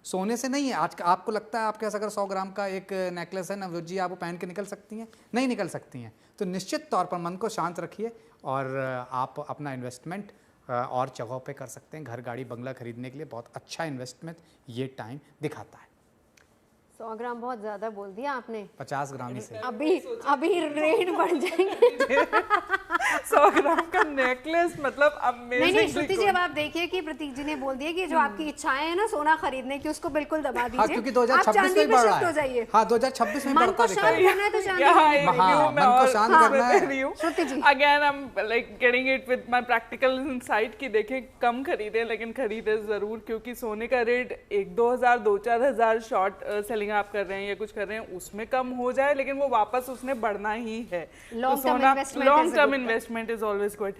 सोने से नहीं है। आज आपको लगता है आपके पास अगर 100 ग्राम का एक नेकलेस है नवजोत जी, आप वो पहन के निकल सकती हैं? नहीं निकल सकती हैं। तो निश्चित तौर पर मन को शांत रखिए और आप अपना इन्वेस्टमेंट और जगहों पे कर सकते हैं। घर, गाड़ी, बंगला खरीदने के लिए बहुत अच्छा इन्वेस्टमेंट ये टाइम दिखाता है। 100 ग्राम बहुत ज्यादा बोल दिया आपने। 50 ग्राम ही से अभी रेट बढ़ जाएंगे। 100 ग्राम का नेकलेस मतलब अमेजिंग। नहीं श्रुति जी, अब आप देखिए कि प्रतीक जी ने बोल दिया कि जो आपकी इच्छाएं हैं ना सोना खरीदने की, उसको बिल्कुल दबा दीजिए। हाँ, क्योंकि 2026 में बढ़ रहा है। हो जाइए। हाँ, 2026 में मन बढ़ता को दिखा शांत है। करना है तो चांदी मन को शांत करना है। Shruti ji, again I am like getting it with my practical insight कि देखें कम खरीदें लेकिन खरीदें जरूर, क्योंकि सोने का रेट 1-2 हज़ार 2-4 हज़ार शॉर्ट सेलिंग आप कर रहे हैं या कुछ कर रहे हैं उसमें कम हो जाए, लेकिन वो वापस उसने बढ़ना ही है। Long term investment is always good.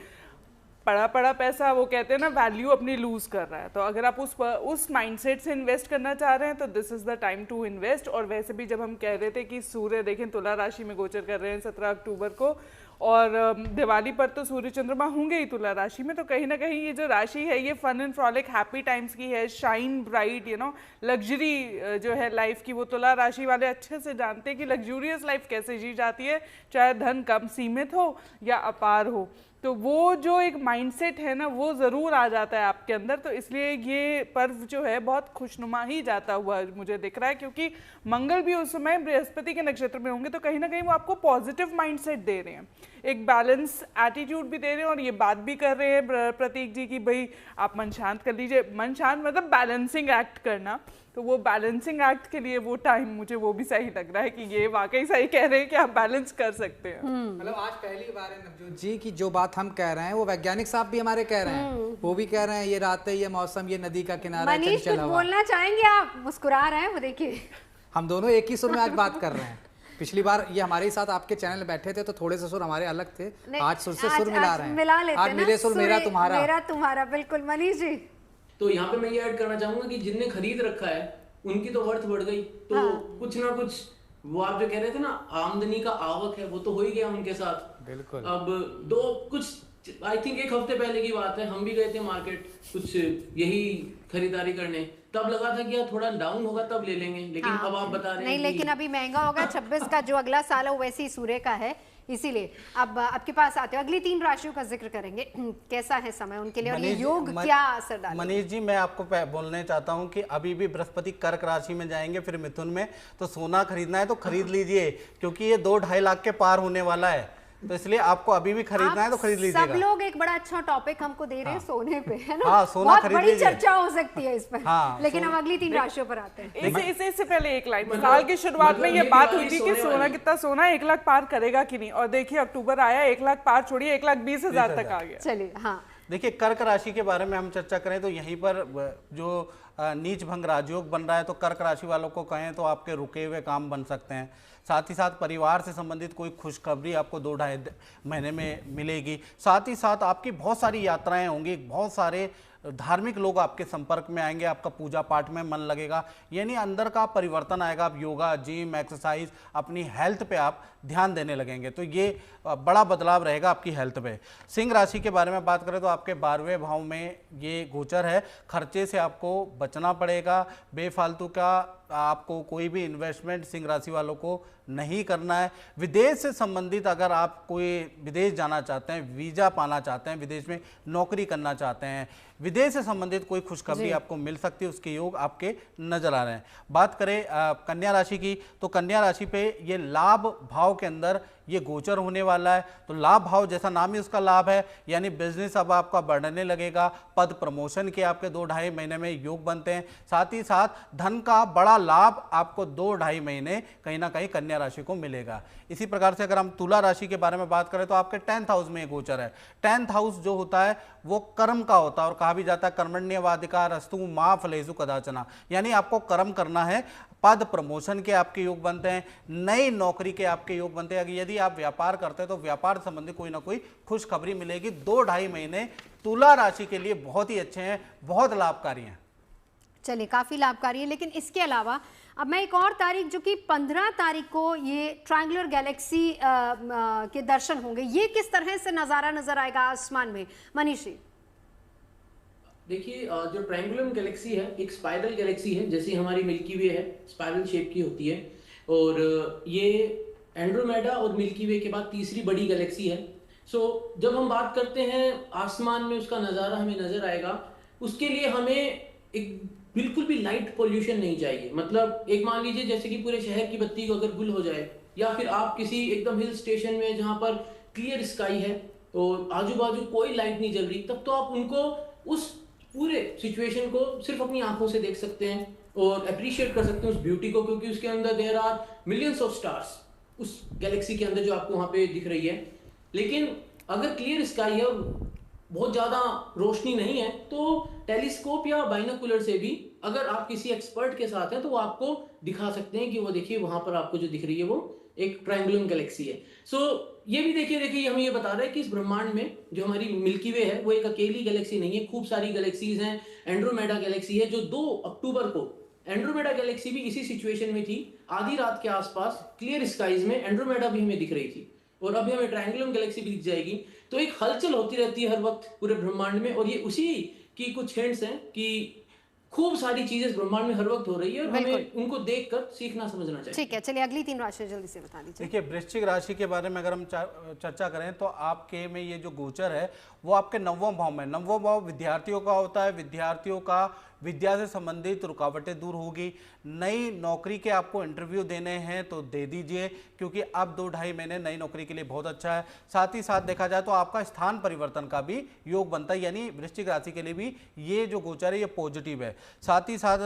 पड़ा पैसा, वो कहते हैं ना, वैल्यू अपनी लूज कर रहा है, तो अगर आप उस माइंडसेट से इन्वेस्ट करना चाह रहे हैं तो this is the time to invest. और वैसे भी जब हम कह रहे थे कि सूर्य देखें तुला राशि में गोचर कर रहे हैं 17 अक्टूबर को, और दिवाली पर तो सूर्य चंद्रमा होंगे ही तुला राशि में, तो कहीं ना कहीं ये जो राशि है ये fun and frolic happy times की है, shine bright, you know, luxury जो है लाइफ की, वो तुला राशि वाले अच्छे से जानते हैं कि लग्जूरियस लाइफ कैसे जी जाती है, चाहे धन कम सीमित हो या अपार हो। तो वो जो एक माइंडसेट है ना वो ज़रूर आ जाता है आपके अंदर, तो इसलिए ये पर्व जो है बहुत खुशनुमा ही जाता हुआ मुझे दिख रहा है, क्योंकि मंगल भी उस समय बृहस्पति के नक्षत्र में होंगे, तो कहीं ना कहीं वो आपको पॉजिटिव माइंडसेट दे रहे हैं, एक बैलेंस एटीट्यूड भी दे रहे हैं, और ये बात भी कर रहे हैं प्रतीक जी की भाई आप मन शांत कर लीजिए। मन शांत मतलब बैलेंसिंग एक्ट करना, तो वो बैलेंसिंग एक्ट के लिए वो टाइम मुझे वो भी सही लग रहा है कि ये वाकई सही कह रहे हैं कि आप बैलेंस कर सकते हैं। मतलब आज पहली बार है नवजोत जी की जो बात हम कह रहे हैं वो वैज्ञानिक साहब भी हमारे कह रहे हैं, वो भी कह रहे हैं ये रात है, ये मौसम, ये नदी का किनारा, मनीष कुछ बोलना चाहेंगे? आप मुस्कुरा रहे हैं, वो देखिए। हम दोनों एक ही सुर में आज बात कर रहे हैं। पिछली बार ये हमारे साथ आपके चैनल में बैठे थे तो थोड़े से सुर हमारे अलग थे, आज सुर से सुर मिला रहे हैं, मिला लेते हैं, आज मिले सुर मेरा तुम्हारा। बिल्कुल। मनीष जी, तो यहाँ पे मैं ये ऐड करना चाहूंगा कि जिनने खरीद रखा है उनकी तो वर्थ बढ़ गई, तो कुछ ना कुछ वो आप जो कह रहे थे ना आमदनी का आवक है वो तो हो ही गया उनके साथ। बिल्कुल। अब कुछ आई थिंक 1 हफ्ते पहले की बात है, हम भी गए थे मार्केट कुछ यही खरीदारी करने, तब लगा था कि यार थोड़ा डाउन होगा तब ले लेंगे, लेकिन अब आप बता रहे हैं नहीं, लेकिन अभी महंगा होगा। 26 का जो अगला साल है वो वैसे ही सूर्य का है, इसीलिए अब आपके पास आते हो, अगली 3 राशियों का जिक्र करेंगे। कैसा है समय उनके लिए और ये योग क्या असर डालेगा? मनीष जी, मैं आपको बोलने चाहता हूं कि अभी भी बृहस्पति कर्क राशि में जाएंगे, फिर मिथुन में, तो सोना खरीदना है तो खरीद लीजिए, क्योंकि ये 2-2.5 लाख के पार होने वाला है, तो इसलिए आपको अभी भी खरीदना है तो खरीद लीजिएगा। सब लोग एक बड़ा अच्छा टॉपिक हमको दे रहे हैं सोने पे, है ना? हाँ, सोना बहुत खरीद बड़ी लीजिए। चर्चा हो सकती है इस पर। हाँ, लेकिन हम अगली 3 राशियों पर आते हैं। इससे पहले एक लाइन, साल की शुरुआत में ये बात हुई थी कि सोना कितना, सोना 1 लाख पार करेगा कि नहीं, और देखिए अक्टूबर आया 1 लाख पार छोड़िए 1,20,000 तक आ गया। चलिए, हाँ, देखिए कर्क राशि के बारे में हम चर्चा करें तो यहीं पर जो नीच भंग राजयोग बन रहा है, तो कर्क राशि वालों को कहें तो आपके रुके हुए काम बन सकते हैं। साथ ही साथ परिवार से संबंधित कोई खुशखबरी आपको 2-2.5 महीने में मिलेगी। साथ ही साथ आपकी बहुत सारी यात्राएं होंगी, बहुत सारे धार्मिक लोग आपके संपर्क में आएंगे, आपका पूजा पाठ में मन लगेगा, यानी अंदर का परिवर्तन आएगा। आप योगा, जिम, एक्सरसाइज, अपनी हेल्थ पे आप ध्यान देने लगेंगे, तो ये बड़ा बदलाव रहेगा आपकी हेल्थ पे। सिंह राशि के बारे में बात करें तो आपके 12वें भाव में ये गोचर है, खर्चे से आपको बचना पड़ेगा, बेफालतू का आपको कोई भी इन्वेस्टमेंट सिंह राशि वालों को नहीं करना है। विदेश से संबंधित अगर आप कोई विदेश जाना चाहते हैं, वीज़ा पाना चाहते हैं, विदेश में नौकरी करना चाहते हैं, विदेश से संबंधित कोई खुशखबरी आपको मिल सकती है, उसके योग आपके नजर आ रहे हैं। बात करें कन्या राशि की, तो कन्या राशि पे ये लाभ भाव के अंदर ये गोचर होने वाला है, तो लाभ भाव जैसा नाम ही उसका लाभ है, यानी बिजनेस अब आपका बढ़ने लगेगा, पद प्रमोशन के आपके 2-2.5 महीने में योग बनते हैं। साथ ही साथ धन का बड़ा लाभ आपको 2-2.5 महीने कहीं ना कहीं कन्या राशि को मिलेगा। इसी प्रकार से अगर हम तुला राशि के बारे में बात करें तो आपके 10th हाउस में गोचर है। 10th हाउस जो होता है वो कर्म का होता है, और कहा भी जाता है कर्मण्यवाधिकार अस्तु मा फलेषु कदाचना, यानी आपको कर्म करना है। पद प्रमोशन के आपके योग बनते हैं, नई नौकरी के आपके योग बनते हैं। यदि आप व्यापार करते हैं तो व्यापार संबंधी कोई ना कोई खुशखबरी मिलेगी। 2-2.5 महीने तुला राशि के लिए बहुत ही अच्छे हैं, बहुत लाभकारी हैं। चलिए, काफ़ी लाभकारी है। लेकिन इसके अलावा अब मैं एक और तारीख, जो कि 15 तारीख को ये ट्रायंगुलर गैलेक्सी के दर्शन होंगे, ये किस तरह से नज़ारा नजर आएगा आसमान में, मनीष जी? देखिए, जो ट्रायंगुलर गैलेक्सी है एक स्पाइरल गैलेक्सी है, जैसे हमारी मिल्की वे है स्पाइरल शेप की होती है, और ये एंड्रोमेडा और मिल्की वे के बाद तीसरी बड़ी गैलेक्सी है। सो जब हम बात करते हैं आसमान में उसका नज़ारा हमें नज़र आएगा, उसके लिए हमें एक बिल्कुल भी लाइट पोल्यूशन नहीं चाहिए। मतलब एक मान लीजिए जैसे कि पूरे शहर की बत्ती को अगर गुल हो जाए, या फिर आप किसी एकदम हिल स्टेशन में जहाँ पर क्लियर स्काई है और आजू बाजू कोई लाइट नहीं जल रही, तब तो आप उनको उस पूरे सिचुएशन को सिर्फ अपनी आंखों से देख सकते हैं और अप्रिशिएट कर सकते हैं उस ब्यूटी को, क्योंकि उसके अंदर there are millions of stars उस गैलेक्सी के अंदर जो आपको वहां पे दिख रही है। लेकिन अगर क्लियर स्काई है और बहुत ज्यादा रोशनी नहीं है, तो टेलीस्कोप या बाइनोकुलर से भी अगर आप किसी एक्सपर्ट के साथ हैं तो वो आपको दिखा सकते हैं कि वो देखिए वहां पर आपको जो दिख रही है वो एक ट्रायंगुलर गैलेक्सी है। सो ये भी देखिए हमें ये बता रहा है कि इस ब्रह्मांड में जो हमारी मिल्की वे है वो एक अकेली गैलेक्सी नहीं है, खूब सारी गैलेक्सीज हैं। एंड्रोमेडा गैलेक्सी है जो 2 अक्टूबर को, एंड्रोमेडा गैलेक्सी भी इसी सिचुएशन में थी, आधी रात के आसपास क्लियर स्काइज में एंड्रोमेडा भी हमें दिख रही थी, और अभी हमें ट्रायंगुलर गैलेक्सी भी दिख जाएगी। तो एक हलचल होती रहती है हर वक्त पूरे ब्रह्मांड में, और ये उसी की कुछ हिंट्स हैं कि खूब सारी चीजें ब्रह्मांड में हर वक्त हो रही है, और हमें उनको देखकर सीखना समझना चाहिए। ठीक है, चलिए अगली 3 राशि जल्दी से बता दीजिए। देखिए, वृश्चिक राशि के बारे में अगर हम चर्चा करें तो आपके में ये जो गोचर है वो आपके 9वें भाव में, 9वां भाव विद्यार्थियों का होता है। विद्यार्थियों का विद्या से संबंधित रुकावटें दूर होगी। नई नौकरी के आपको इंटरव्यू देने हैं तो दे दीजिए, क्योंकि अब 2-2.5 महीने नई नौकरी के लिए बहुत अच्छा है। साथ ही साथ देखा जाए तो आपका स्थान परिवर्तन का भी योग बनता है, यानी वृश्चिक राशि के लिए भी ये जो गोचर है ये पॉजिटिव है। साथ ही साथ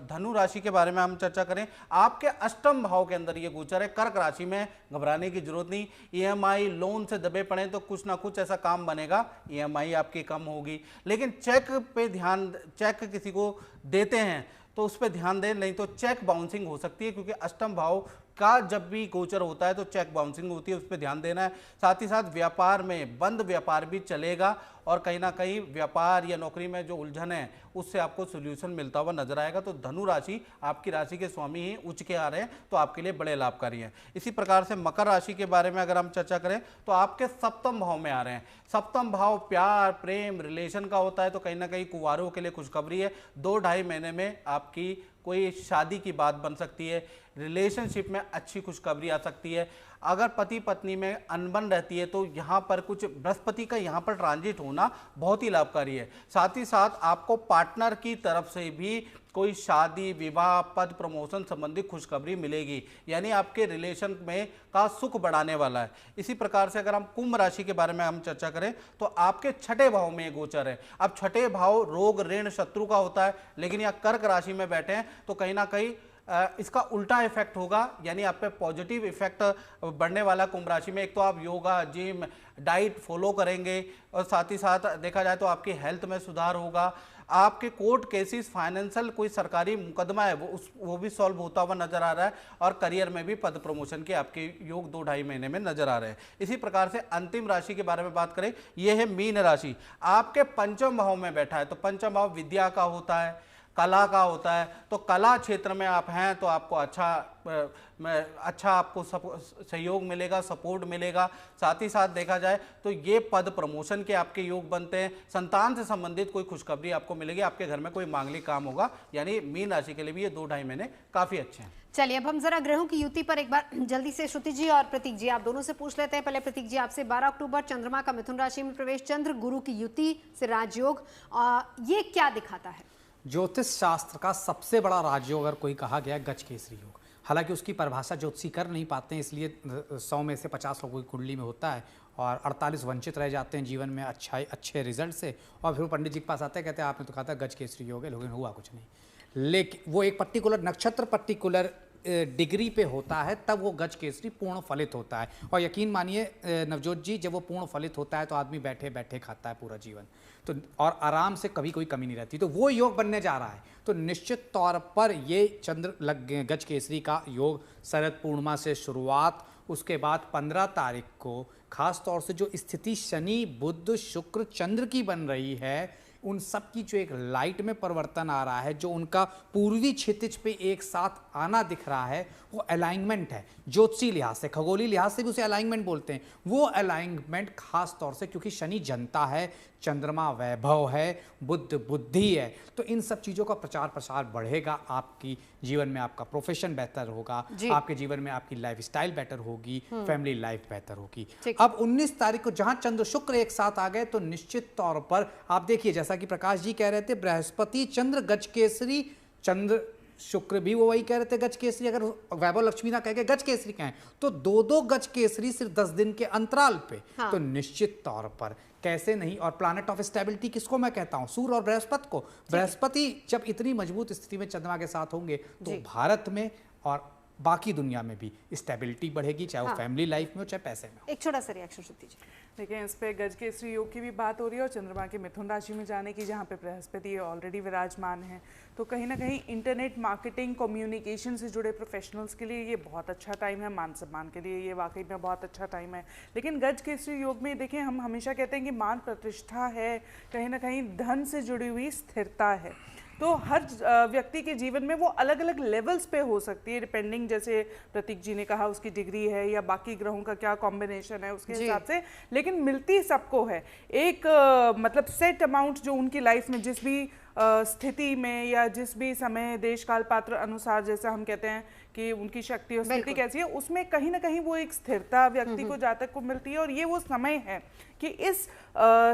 धनु राशि के बारे में हम चर्चा करें, आपके 8वें भाव के अंदर ये गोचर है। कर्क राशि में घबराने की जरूरत नहीं। EMI लोन से दबे पड़े तो कुछ ना कुछ ऐसा काम बनेगा, EMI आपकी कम होगी। लेकिन चेक पे ध्यान, चेक किसी को देते हैं तो उस पर ध्यान दें, नहीं तो चेक बाउंसिंग हो सकती है, क्योंकि 8वें भाव का जब भी गोचर होता है तो चेक बाउंसिंग होती है, उस पर ध्यान देना है। साथ ही साथ व्यापार में बंद व्यापार भी चलेगा, और कहीं ना कहीं व्यापार या नौकरी में जो उलझन है उससे आपको सोल्यूशन मिलता हुआ नजर आएगा। तो धनु राशि, आपकी राशि के स्वामी ही उच्च के आ रहे हैं तो आपके लिए बड़े लाभकारी हैं। इसी प्रकार से मकर राशि के बारे में अगर हम चर्चा करें तो आपके 7वें भाव में आ रहे हैं। 7वां भाव प्यार, प्रेम, रिलेशन का होता है, तो कहीं ना कहीं कुंवारों के लिए खुशखबरी है। 2-2.5 महीने में आपकी कोई शादी की बात बन सकती है, रिलेशनशिप में अच्छी खुशखबरी आ सकती है। अगर पति पत्नी में अनबन रहती है तो यहाँ पर कुछ बृहस्पति का यहाँ पर ट्रांजिट होना बहुत ही लाभकारी है। साथ ही साथ आपको पार्टनर की तरफ से भी कोई शादी, विवाह, पद प्रमोशन संबंधी खुशखबरी मिलेगी, यानी आपके रिलेशन में का सुख बढ़ाने वाला है। इसी प्रकार से अगर हम कुंभ राशि के बारे में हम चर्चा करें तो आपके 6ठे भाव में गोचर है। अब 6ठे भाव रोग, ऋण, शत्रु का होता है, लेकिन यहाँ कर्क राशि में बैठे हैं तो कहीं ना कहीं इसका उल्टा इफेक्ट होगा, यानी आप पे पॉजिटिव इफेक्ट बढ़ने वाला कुंभ राशि में। एक तो आप योगा, जिम, डाइट फॉलो करेंगे, और साथ ही साथ देखा जाए तो आपकी हेल्थ में सुधार होगा। आपके कोर्ट केसेस, फाइनेंशियल कोई सरकारी मुकदमा है वो भी सॉल्व होता हुआ नजर आ रहा है, और करियर में भी पद प्रमोशन के आपके योग 2-2.5 महीने में नजर आ रहे हैं। इसी प्रकार से अंतिम राशि के बारे में बात करें, यह है मीन राशि। आपके 5वें भाव में बैठा है, तो 5वां भाव विद्या का होता है, कला का होता है, तो कला क्षेत्र में आप हैं तो आपको अच्छा आपको सहयोग मिलेगा, सपोर्ट मिलेगा। साथ ही साथ देखा जाए तो ये पद प्रमोशन के आपके योग बनते हैं। संतान से संबंधित कोई खुशखबरी आपको मिलेगी, आपके घर में कोई मांगलिक काम होगा, यानी मीन राशि के लिए भी ये 2-2.5 महीने काफी अच्छे हैं। चलिए, अब हम जरा ग्रहों की युति पर एक बार जल्दी से श्रुति जी और प्रतीक जी, आप दोनों से पूछ लेते हैं। पहले प्रतीक जी आपसे, 12 अक्टूबर चंद्रमा का मिथुन राशि में प्रवेश, चंद्र गुरु की युति से राजयोग, ये क्या दिखाता है? ज्योतिष शास्त्र का सबसे बड़ा राजयोग अगर कोई कहा गया है गजकेसरी योग। हालांकि उसकी परिभाषा ज्योतिषी कर नहीं पाते हैं, इसलिए 100 में से 50 लोगों की कुंडली में होता है और 48 वंचित रह जाते हैं जीवन में अच्छे रिजल्ट से, और फिर पंडित जी के पास आते हैं, कहते हैं आपने तो कहा था गजकेसरी योग है, लेकिन हुआ कुछ नहीं। लेकिन वो एक पर्टिकुलर नक्षत्र, पर्टिकुलर डिग्री पे होता है, तब वो गज केसरी पूर्ण फलित होता है। और यकीन मानिए नवजोत जी, जब वो पूर्ण फलित होता है तो आदमी बैठे बैठे खाता है पूरा जीवन, तो और आराम से कभी कोई कमी नहीं रहती। तो वो योग बनने जा रहा है, तो निश्चित तौर पर ये चंद्र गज केसरी का योग शरद पूर्णिमा से शुरुआत, उसके बाद 15 तारीख को खास तौर से जो स्थिति शनि, बुध, शुक्र, चंद्र की बन रही है, उन सब की जो एक लाइट में परिवर्तन आ रहा है, जो उनका पूर्वी क्षितिज पे एक साथ आना दिख रहा है, वो अलाइनमेंट है। ज्योतिषी लिहाज से, खगोलीय लिहाज से भी उसे अलाइनमेंट बोलते हैं। वो अलाइनमेंट खास तौर से क्योंकि शनि जनता है, चंद्रमा वैभव है, बुध बुद्धि है, तो इन सब चीज़ों का प्रचार प्रसार बढ़ेगा। आपकी जीवन में आपका प्रोफेशन बेहतर होगा, आपके जीवन में आपकी लाइफस्टाइल बेटर होगी, फैमिली लाइफ बेहतर होगी। अब 19 तारीख को जहां चंद्र शुक्र एक साथ आ गए तो निश्चित तौर पर आप देखिए, जैसा कि प्रकाश जी कह रहे थे, बृहस्पति चंद्र गज केसरी, चंद्र शुक्र भी वो वही कह रहे थे गज केसरी। अगर वैभव लक्ष्मी ना कह के गज केसरी कहें तो 2-2 गज केसरी सिर्फ 10 दिन के अंतराल पे। तो निश्चित तौर पर कैसे नहीं। और प्लैनेट ऑफ स्टेबिलिटी किसको मैं कहता हूं? सूर्य और बृहस्पति को। बृहस्पति जब इतनी मजबूत स्थिति में चंद्रमा के साथ होंगे तो भारत में और बाकी दुनिया में भी स्टेबिलिटी बढ़ेगी, चाहे वो फैमिली लाइफ में हो चाहे पैसे में हो। एक छोटा सा रिएक्शन श्रुति जी। देखिए, इस पे गज केसरी योग की भी बात हो रही है और चंद्रमा के मिथुन राशि में जाने की, जहाँ पे बृहस्पति ऑलरेडी विराजमान है। तो कहीं ना कहीं इंटरनेट मार्केटिंग, कम्युनिकेशन से जुड़े प्रोफेशनल्स के लिए ये बहुत अच्छा टाइम है। मान सम्मान के लिए ये वाकई में बहुत अच्छा टाइम है। लेकिन गज केसरी योग में देखिए, हम हमेशा कहते हैं कि मान प्रतिष्ठा है, कहीं ना कहीं धन से जुड़ी हुई स्थिरता है। तो हर व्यक्ति के जीवन में वो अलग अलग लेवल्स पे हो सकती है, डिपेंडिंग, जैसे प्रतीक जी ने कहा उसकी डिग्री है या बाकी ग्रहों का क्या कॉम्बिनेशन है उसके हिसाब से, लेकिन मिलती सबको है एक मतलब सेट अमाउंट, जो उनकी लाइफ में जिस भी स्थिति में या जिस भी समय देश काल पात्र अनुसार, जैसा हम कहते हैं कि उनकी शक्ति और स्थिति कैसी है, उसमें कहीं ना कहीं वो एक स्थिरता व्यक्ति को जातक को मिलती है। और ये वो समय है कि इस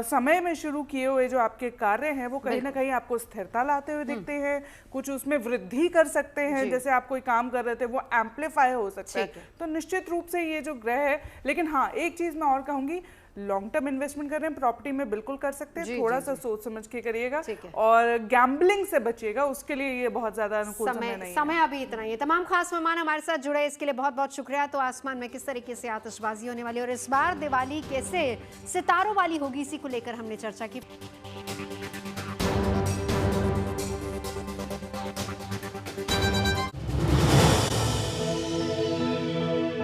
समय में शुरू किए हुए जो आपके कार्य हैं वो कहीं ना कहीं आपको स्थिरता लाते हुए दिखते हैं, कुछ उसमें वृद्धि कर सकते हैं। जैसे आप कोई काम कर रहे थे वो एम्पलीफाई हो सकता है। तो निश्चित रूप से ये जो ग्रह है, लेकिन हाँ एक चीज मैं और कहूंगी, लॉन्ग टर्म इन्वेस्टमेंट कर रहे हैं प्रॉपर्टी में बिल्कुल कर सकते हैं, थोड़ा सा सोच समझ के करिएगा और गैम्बलिंग से बचिएगा, उसके लिए ये बहुत ज्यादा अनुकूल समय नहीं है। समय अभी इतना ही है। तमाम खास मेहमान हमारे साथ जुड़े, इसके लिए बहुत बहुत शुक्रिया। तो आसमान में किस तरीके से आतिशबाजी होने वाली और इस बार दिवाली कैसे सितारों वाली होगी, इसी को लेकर हमने चर्चा की।